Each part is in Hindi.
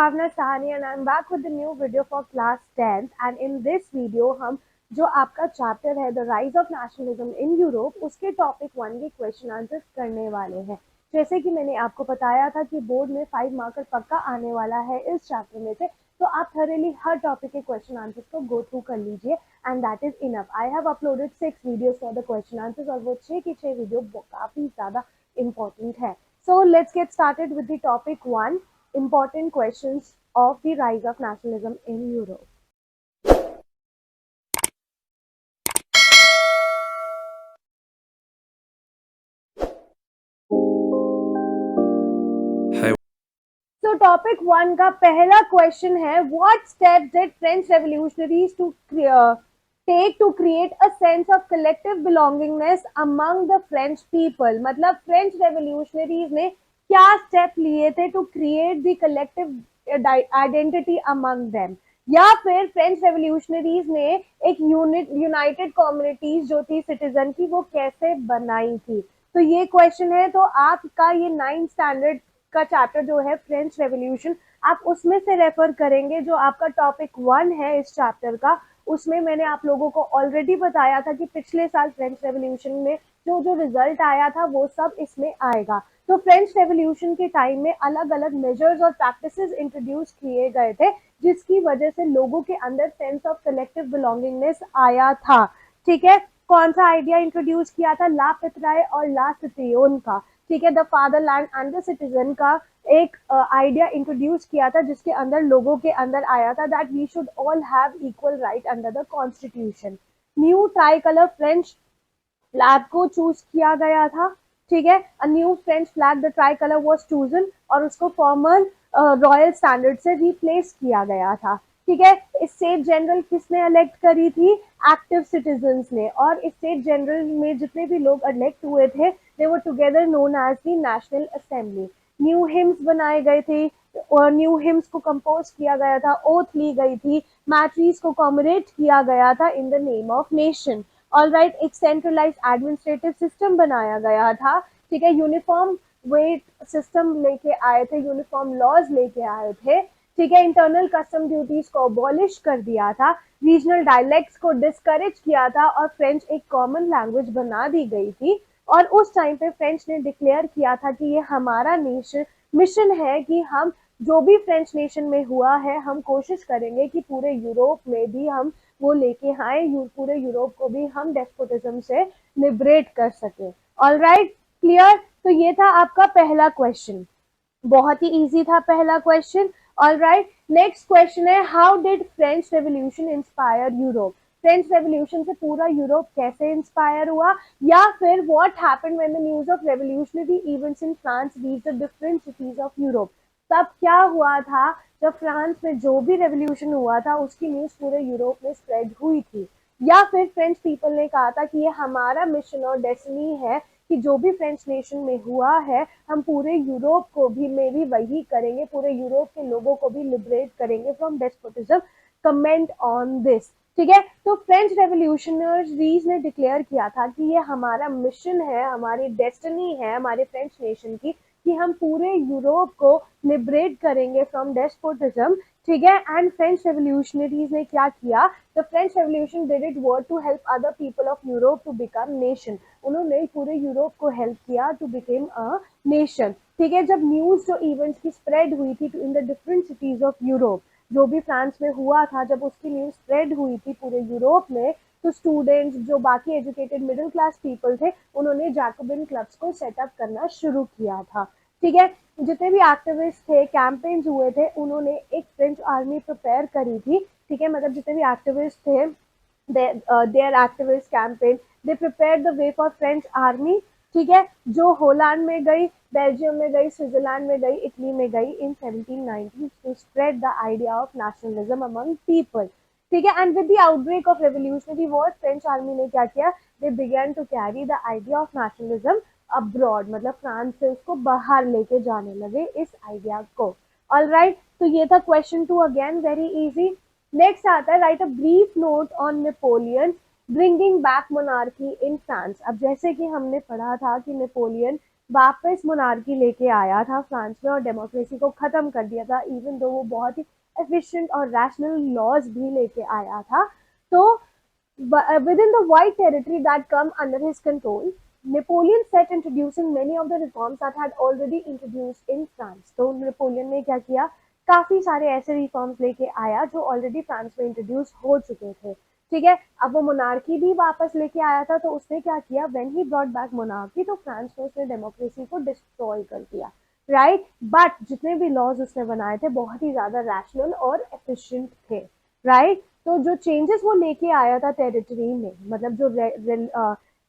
Bhavna Sahani and I'm back with the new video for class 10th and in this video हम जो आपका चैप्टर है the rise of nationalism in Europe उसके टॉपिक 1 के क्वेश्चन आंसर्स करने वाले हैं। जैसे कि मैंने आपको बताया था कि बोर्ड में 5 मार्कर पक्का आने वाला है इस चैप्टर में से, तो आप थॉरली हर टॉपिक के क्वेश्चन आंसर्स को गो थ्रू कर लीजिए and that is enough. I have uploaded 6 videos for the question answers और वो 6 की 6 वीडियो काफी ज्यादा इंपॉर्टेंट है। So let's get started with the topic 1, important questions of the rise of nationalism in Europe. So topic 1 का पहला question है, what steps did French revolutionaries take to create a sense of collective belongingness among the French people? मतलब French revolutionaries ने क्या step लिए थे to create the collective identity among them? या फिर फ्रेंच रेवोल्यूशनरीज ने एक यूनाइटेड कम्युनिटीज जो थी सिटीजन की वो कैसे बनाई थी? तो ये क्वेश्चन है। तो आपका ये 9th स्टैंडर्ड का चैप्टर जो है फ्रेंच रेवोल्यूशन, आप उसमें से रेफर करेंगे। जो आपका टॉपिक 1 है इस चैप्टर का, उसमें मैंने आप लोगों को ऑलरेडी बताया था कि पिछले साल फ्रेंच रेवोल्यूशन में जो जो रिजल्ट आया था वो सब इसमें आएगा। तो फ्रेंच रेवोल्यूशन के टाइम में अलग अलग मेजर्स और प्रैक्टिसेस इंट्रोड्यूस किए गए थे जिसकी वजह से लोगों के अंदर सेंस ऑफ कलेक्टिव बिलोंगिंगनेस आया था। ठीक है, कौन सा आइडिया इंट्रोड्यूस किया था? ला पित्राए और ला सिटियोन का। ठीक है, the fatherland and the citizen का एक आइडिया इंट्रोड्यूस किया था जिसके अंदर लोगों के अंदर आया था that we should all have equal right under the constitution. New tricolour French flag को चूज किया गया था। ठीक है, a new French flag the tricolour was chosen और उसको फॉर्मल रॉयल स्टैंडर्ड से रिप्लेस किया गया था। ठीक है, स्टेट जनरल किसने इलेक्ट करी थी? एक्टिव सिटीजन्स ने। और स्टेट जनरल में जितने भी लोग इलेक्ट हुए थे they were together known as the National Assembly. New hymns बनाए गए थे और न्यू हिम्स को कंपोज किया गया था, ओथ ली गई थी, मैट्रीज को कॉमरेट किया गया था in the name of nation. All right, एक सेंट्रलाइज एडमिनिस्ट्रेटिव सिस्टम बनाया गया था। ठीक है, यूनिफॉर्म वेट सिस्टम लेके आए थे, यूनिफॉर्म लॉज लेके आए थे। ठीक है, इंटरनल कस्टम ड्यूटीज को अबॉलिश कर दिया था, रीजनल डायलेक्ट्स को डिस्करेज किया था और फ्रेंच एक कॉमन लैंग्वेज बना दी गई थी। और उस टाइम पे फ्रेंच ने डिक्लेयर किया था कि ये हमारा मिशन है कि हम जो भी फ्रेंच नेशन में हुआ है हम कोशिश करेंगे कि पूरे यूरोप में भी हम वो लेके आए, पूरे यूरोप को भी हम डेस्पोटिज्म से लिबरेट कर सके। All right, clear? तो ये था आपका पहला क्वेश्चन, बहुत ही इजी था पहला question. All right, next question है, how did French Revolution inspire Europe? French Revolution से पूरा यूरोप कैसे इंस्पायर हुआ? या फिर what happened when the news of revolutionary events in France reached the different cities of Europe? तब क्या हुआ था जब फ्रांस में जो भी रेवोल्यूशन हुआ था उसकी न्यूज पूरे यूरोप में स्प्रेड हुई थी? या फिर फ्रेंच पीपल ने कहा था कि ये हमारा मिशन और डेस्टिनी है कि जो भी फ्रेंच नेशन में हुआ है हम पूरे यूरोप को भी में भी वही करेंगे, पूरे यूरोप के लोगों को भी लिबरेट करेंगे from despotism. Comment on this. ठीक है, तो फ्रेंच रेवोल्यूशनरीज ने डिक्लेयर किया था कि ये हमारा मिशन है, हमारी डेस्टिनी है हमारे फ्रेंच नेशन की कि हम पूरे यूरोप को लिबरेट करेंगे फ्रॉम डेस्पोटिज्म। ठीक है, एंड फ्रेंच रेवोल्यूशनरीज ने क्या किया? The French revolution did it work to help other people of Europe to become nation. उन्होंने पूरे यूरोप को हेल्प किया टू बिकेम अ नेशन। ठीक है, जब न्यूज जो इवेंट्स की स्प्रेड हुई थी in the different cities of Europe, जो भी फ्रांस में हुआ था जब उसकी न्यूज स्प्रेड हुई थी पूरे यूरोप में, तो स्टूडेंट्स जो बाकी एजुकेटेड मिडिल क्लास पीपल थे उन्होंने जैकोबिन क्लब्स को सेटअप करना शुरू किया था। ठीक है, जितने भी एक्टिविस्ट थे, कैंपेन्स हुए थे, उन्होंने एक फ्रेंच आर्मी प्रिपेयर करी थी। ठीक है, मतलब जितने भी एक्टिविस्ट थे their activist campaign, they prepared the way for French army। ठीक है, जो होलैंड में गई, बेल्जियम में गई, स्विट्जरलैंड में गई, इटली में गई इन 1790 to spread the idea of nationalism among people। ठीक है, and with the outbreak of revolutionary war, French army ने क्या किया? They began to carry the idea of nationalism abroad, मतलब फ्रांस से उसको बाहर लेके जाने लगे इस आइडिया को। ऑल राइट, तो ये था question 2, again very easy. Next आता है, right a brief note on Napoleon bringing back monarchy in France. अब जैसे कि हमने पढ़ा था कि नेपोलियन वापस मोनार्की लेके आया था फ्रांस में और डेमोक्रेसी को खत्म कर दिया था, इवन दो वो बहुत ही एफिशिएंट और रैशनल लॉज भी लेके आया था। तो within the wide territory that come under his control, Napoleon set introducing many of the reforms that had already introduced in France. तो नेपोलियन ने क्या किया, काफी सारे ऐसे रिफॉर्म्स लेके आया जो ऑलरेडी फ्रांस में इंट्रोड्यूस हो चुके थे। ठीक है, अब वो मोनार्की भी वापस लेके आया था, तो उसने क्या किया, when he brought back monarchy, तो फ्रांस में उसने डेमोक्रेसी को डिस्ट्रॉय कर दिया। राइट, बट जितने भी लॉज उसने बनाए थे बहुत ही ज्यादा रैशनल और एफिशिएंट थे। राइट, तो जो चेंजेस वो लेके आया था टेरिटरी में, मतलब जो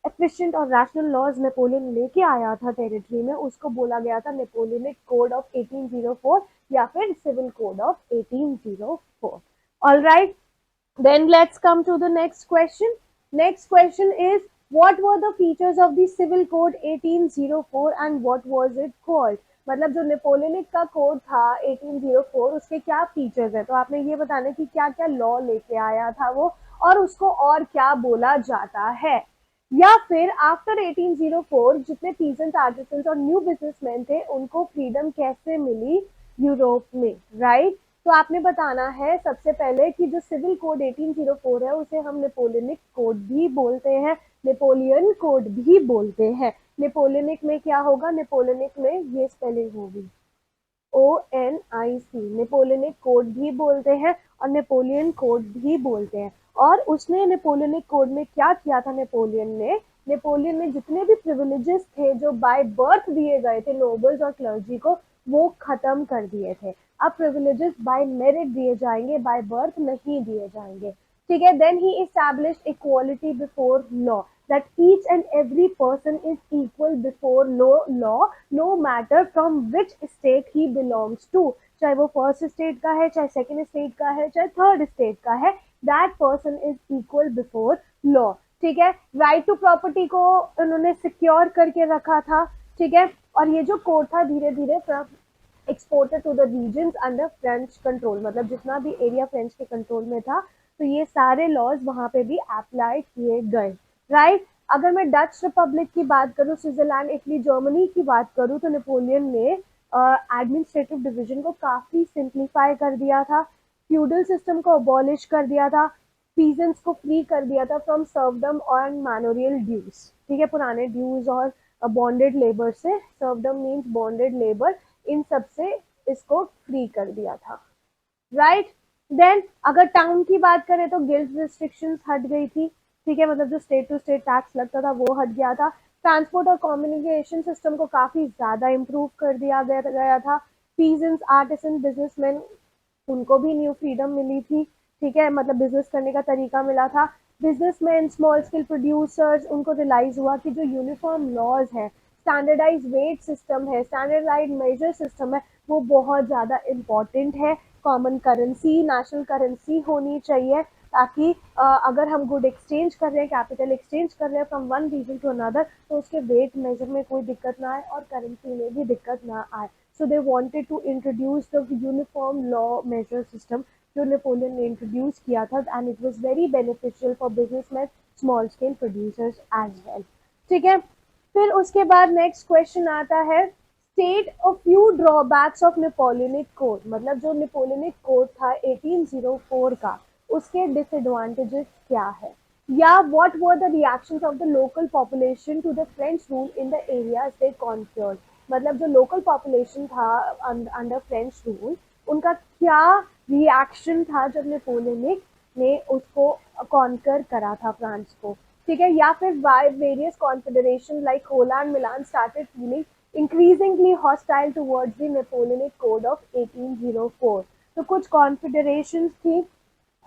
एफिशिएंट और रैशनल लॉज नेपोलियन लेके आया था टेरिटरी में, उसको बोला गया था नेपोलियनिक कोड ऑफ 1804 या फिर civil code of 1804। All right, then let's come to the next question. Next question is, what were the features of the Civil Code 1804 and what was it called? मतलब जो नेपोलियनिक का कोड था 1804, उसके क्या फीचर्स है, तो आपने ये बताना कि क्या क्या लॉ लेके आया था वो, और उसको और क्या बोला जाता है। या फिर आफ्टर 1804 जितने पीजेंट आर्टिसंस और न्यू बिजनेसमैन थे उनको फ्रीडम कैसे मिली यूरोप में। राइट, तो आपने बताना है सबसे पहले कि जो सिविल कोड 1804 है उसे हम नेपोलियनिक कोड भी बोलते हैं, नेपोलियन कोड भी बोलते हैं। नेपोलियनिक में क्या होगा, नेपोलियनिक में ये स्पेलिंग होगी ONIC, नेपोलियनिक कोड भी बोलते हैं और नेपोलियन कोड भी बोलते हैं। और उसने नेपोलियनिक कोड में क्या किया था, नेपोलियन ने जितने भी प्रिविलेजेस थे जो बाय बर्थ दिए गए थे नोबल्स और क्लर्जी को, वो खत्म कर दिए थे। अब प्रिविलेजेस बाय मेरिट दिए जाएंगे, बाय बर्थ नहीं दिए जाएंगे। ठीक है, then he established equality before law, that each and every person is equal before law, no matter from which state he belongs to, चाहे वो फर्स्ट स्टेट का है, चाहे सेकंड स्टेट का है, चाहे थर्ड स्टेट का है, that person is equal before law. ठीक है, राइट टू प्रॉपर्टी को उन्होंने सिक्योर करके रखा था। ठीक है, और ये जो कोड था धीरे धीरे exported to the regions under French control, मतलब जितना भी एरिया फ्रेंच के कंट्रोल में था, तो ये सारे लॉज वहां पे भी अप्लाई किए गए। राइट, अगर मैं डच रिपब्लिक की बात करूं, स्विट्जरलैंड, इटली, जर्मनी की बात करूं, तो नेपोलियन ने एडमिनिस्ट्रेटिव डिवीजन को काफी सिंप्लीफाई कर दिया था, फ्यूडल सिस्टम को अबॉलिश कर दिया था, पीजेंट्स को फ्री कर दिया था फ्रॉम सर्वडम और मैनोरियल ड्यूज। ठीक है, पुराने ड्यूज और बॉन्डेड लेबर से, सर्वडम मीन्स बॉन्डेड लेबर, इन सब से इसको फ्री कर दिया था। राइट, देन अगर टाउन की बात करें तो गिल्ड रिस्ट्रिक्शंस हट गई थी। ठीक है, मतलब जो स्टेट टू स्टेट टैक्स लगता था वो हट गया था। ट्रांसपोर्ट और कम्युनिकेशन सिस्टम को काफी ज्यादा इम्प्रूव कर दिया गया था। पीजेंट्स, आर्टिसन, बिजनेसमैन, उनको भी न्यू फ्रीडम मिली थी। ठीक है, मतलब बिजनेस करने का तरीका मिला था। बिजनेसमैन, स्मॉल स्केल प्रोड्यूसर्स, उनको रियलाइज हुआ कि जो यूनिफॉर्म लॉज है, स्टैंडर्डाइज वेट सिस्टम है, स्टैंडर्डाइज मेजर सिस्टम है, वो बहुत ज़्यादा इम्पॉर्टेंट है। कॉमन करेंसी, नेशनल करेंसी होनी चाहिए, ताकि अगर हम गुड एक्सचेंज कर रहे हैं, कैपिटल एक्सचेंज कर रहे हैं from one region to another, तो उसके वेट मेजर में कोई दिक्कत ना आए और करेंसी में भी दिक्कत ना आए। So they wanted to introduce the uniform law measure system जो नेपोलियन ने इंट्रोड्यूस किया था, and it was very beneficial for businessman, small scale producers as well. ठीक है, फिर उसके बाद नेक्स्ट क्वेश्चन आता है, state a few drawbacks of Napoleonic code, मतलब जो नेपोलियनिक कोड था 1804 का, उसके डिसएडवांटेजेस क्या है, या what were the reactions of the local population to the French rule in the areas they conquered. मतलब जो लोकल पॉपुलेशन था अंडर फ्रेंच रूल, उनका क्या रिएक्शन था जब नेपोलियनिक ने उसको कॉन्कर करा था फ्रांस को। ठीक है, या फिर why various confederation like Holland, Milan started feeling increasingly hostile towards the Napoleonic code of 1804। तो कुछ कॉन्फेडरेशन थी,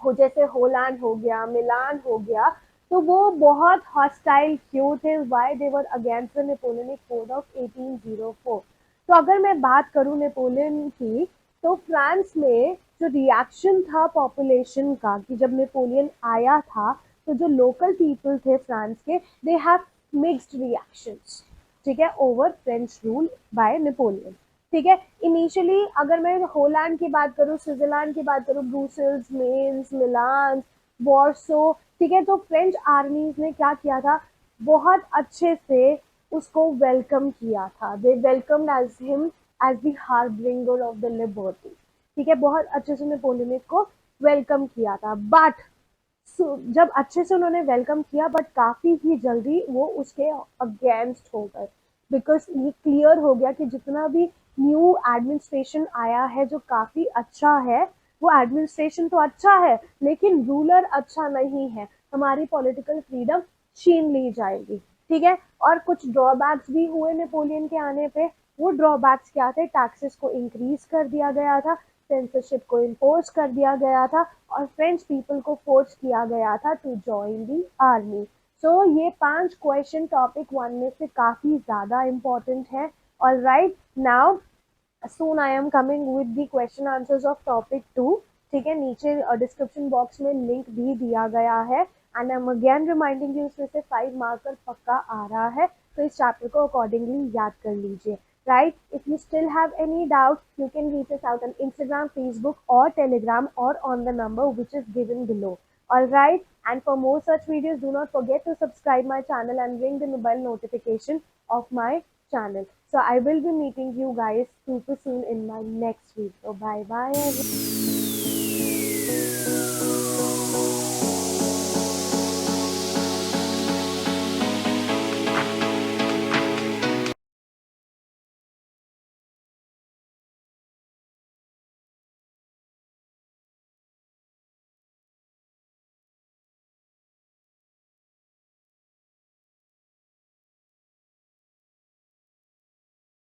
हो जैसे होलैंड हो गया, मिलान हो गया, तो वो बहुत हॉस्टाइल क्यों थे, why they were against the Napoleonic code of 1804। तो अगर मैं बात करूं नेपोलियन की, तो फ्रांस में जो रिएक्शन था पॉपुलेशन का कि जब नेपोलियन आया था, तो जो लोकल पीपल थे फ्रांस के, दे हैव मिक्स्ड रिएक्शंस। ठीक है, over French rule by Napoleon. ठीक है, इनिशियली अगर मैं होलैंड की बात करूँ, स्विट्जरलैंड की बात करूँ, ब्रूसेल्स, मेन्स, मिलान, वॉर्सो, ठीक है, तो फ्रेंच आर्मीज ने क्या किया था, बहुत अच्छे से उसको वेलकम किया था। They welcomed as him as the harbinger of the liberty. ठीक है, बहुत अच्छे से नेपोलियन को वेलकम किया था। बट जब अच्छे से उन्होंने वेलकम किया, बट काफी ही जल्दी वो उसके अगेंस्ट हो गए, बिकॉज ये क्लियर हो गया कि जितना भी न्यू एडमिनिस्ट्रेशन आया है जो काफी अच्छा है, वो एडमिनिस्ट्रेशन तो अच्छा है लेकिन रूलर अच्छा नहीं है, हमारी पॉलिटिकल फ्रीडम छीन ली जाएगी। ठीक है, और कुछ ड्रॉबैक्स भी हुए नेपोलियन के आने पे। वो ड्रॉबैक्स क्या थे? टैक्सेस को इंक्रीज कर दिया गया था, सेंसरशिप को इम्पोज कर दिया गया था, और फ्रेंच पीपल को फोर्स किया गया था टू ज्वाइन दी आर्मी। सो ये 5 क्वेश्चन टॉपिक 1 में से काफी ज्यादा इंपॉर्टेंट है। All right, now soon I am coming with the question answers of topic 2। ठीक है, नीचे डिस्क्रिप्शन बॉक्स में लिंक भी दिया गया है। And I am again reminding you, इसमें से 5 मार्कर पक्का आ रहा है, तो इस चैप्टर को अकॉर्डिंगली याद कर लीजिए। Right, if you still have any doubt you can reach us out on Instagram, Facebook और टेलीग्राम, और on the number which is given below। All right, and for more such videos, do not forget to subscribe my channel and ring the mobile notification of my channel. So I will be meeting you guys super soon in my next video. Bye bye everyone.